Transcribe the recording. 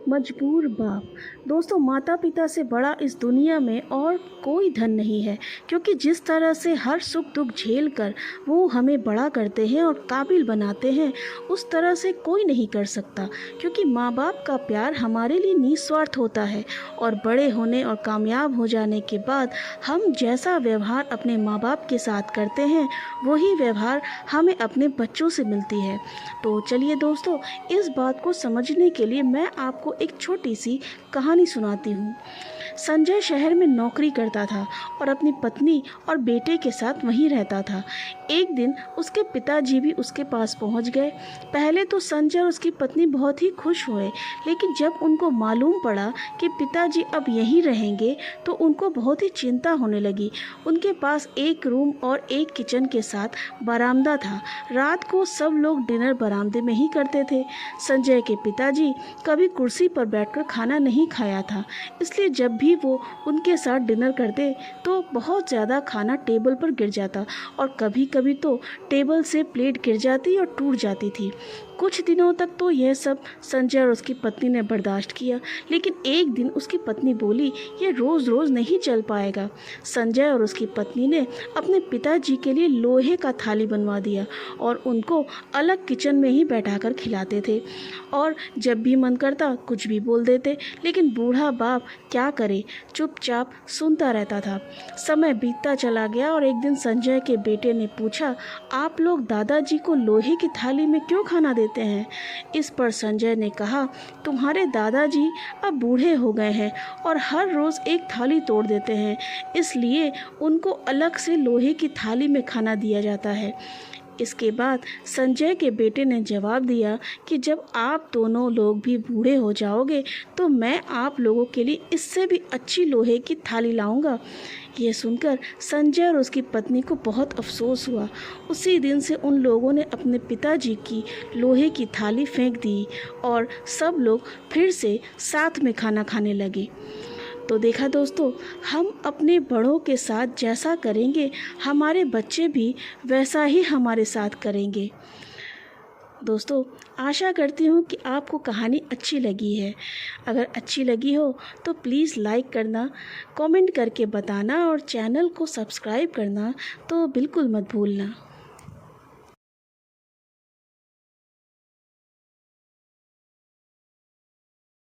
मजबूर बाप। दोस्तों, माता पिता से बड़ा इस दुनिया में और कोई धन नहीं है, क्योंकि जिस तरह से हर सुख दुख झेल कर वो हमें बड़ा करते हैं और काबिल बनाते हैं, उस तरह से कोई नहीं कर सकता। क्योंकि माँ बाप का प्यार हमारे लिए निस्वार्थ होता है और बड़े होने और कामयाब हो जाने के बाद हम जैसा व्यवहार अपने माँ बाप के साथ करते हैं, वही व्यवहार हमें अपने बच्चों से मिलती है। तो चलिए दोस्तों, इस बात को समझने के लिए मैं आपको एक छोटी सी कहानी सुनाती हूँ। संजय शहर में नौकरी करता था और अपनी पत्नी और बेटे के साथ वहीं रहता था। एक दिन उसके पिताजी भी उसके पास पहुंच गए। पहले तो संजय और उसकी पत्नी बहुत ही खुश हुए, लेकिन जब उनको मालूम पड़ा कि पिताजी अब यहीं रहेंगे तो उनको बहुत ही चिंता होने लगी। उनके पास एक रूम और एक किचन के साथ बरामदा था। रात को सब लोग डिनर बरामदे में ही करते थे। संजय के पिताजी कभी कुर्सी पर बैठकर खाना नहीं खाया था, इसलिए जब भी वो उनके साथ डिनर करते तो बहुत ज़्यादा खाना टेबल पर गिर जाता और कभी कभी तो टेबल से प्लेट गिर जाती और टूट जाती थी। कुछ दिनों तक तो यह सब संजय और उसकी पत्नी ने बर्दाश्त किया, लेकिन एक दिन उसकी पत्नी बोली, ये रोज़ रोज़ नहीं चल पाएगा। संजय और उसकी पत्नी ने अपने पिताजी के लिए लोहे का थाली बनवा दिया और उनको अलग किचन में ही बैठाकर खिलाते थे और जब भी मन करता कुछ भी बोल देते, लेकिन बूढ़ा बाप क्या करे, चुपचाप सुनता रहता था। समय बीतता चला गया और एक दिन संजय के बेटे ने पूछा, आप लोग दादाजी को लोहे की थाली में क्यों खाना देते हैं? इस पर संजय ने कहा, तुम्हारे दादाजी अब बूढ़े हो गए हैं और हर रोज़ एक थाली तोड़ देते हैं, इसलिए उनको अलग से लोहे की थाली में खाना दिया जाता है। इसके बाद संजय के बेटे ने जवाब दिया कि जब आप दोनों लोग भी बूढ़े हो जाओगे तो मैं आप लोगों के लिए इससे भी अच्छी लोहे की थाली लाऊंगा। ये सुनकर संजय और उसकी पत्नी को बहुत अफसोस हुआ। उसी दिन से उन लोगों ने अपने पिताजी की लोहे की थाली फेंक दी और सब लोग फिर से साथ में खाना खाने लगे। तो देखा दोस्तों, हम अपने बड़ों के साथ जैसा करेंगे, हमारे बच्चे भी वैसा ही हमारे साथ करेंगे। दोस्तों, आशा करती हूँ कि आपको कहानी अच्छी लगी है। अगर अच्छी लगी हो तो प्लीज़ लाइक करना, कमेंट करके बताना और चैनल को सब्सक्राइब करना तो बिल्कुल मत भूलना।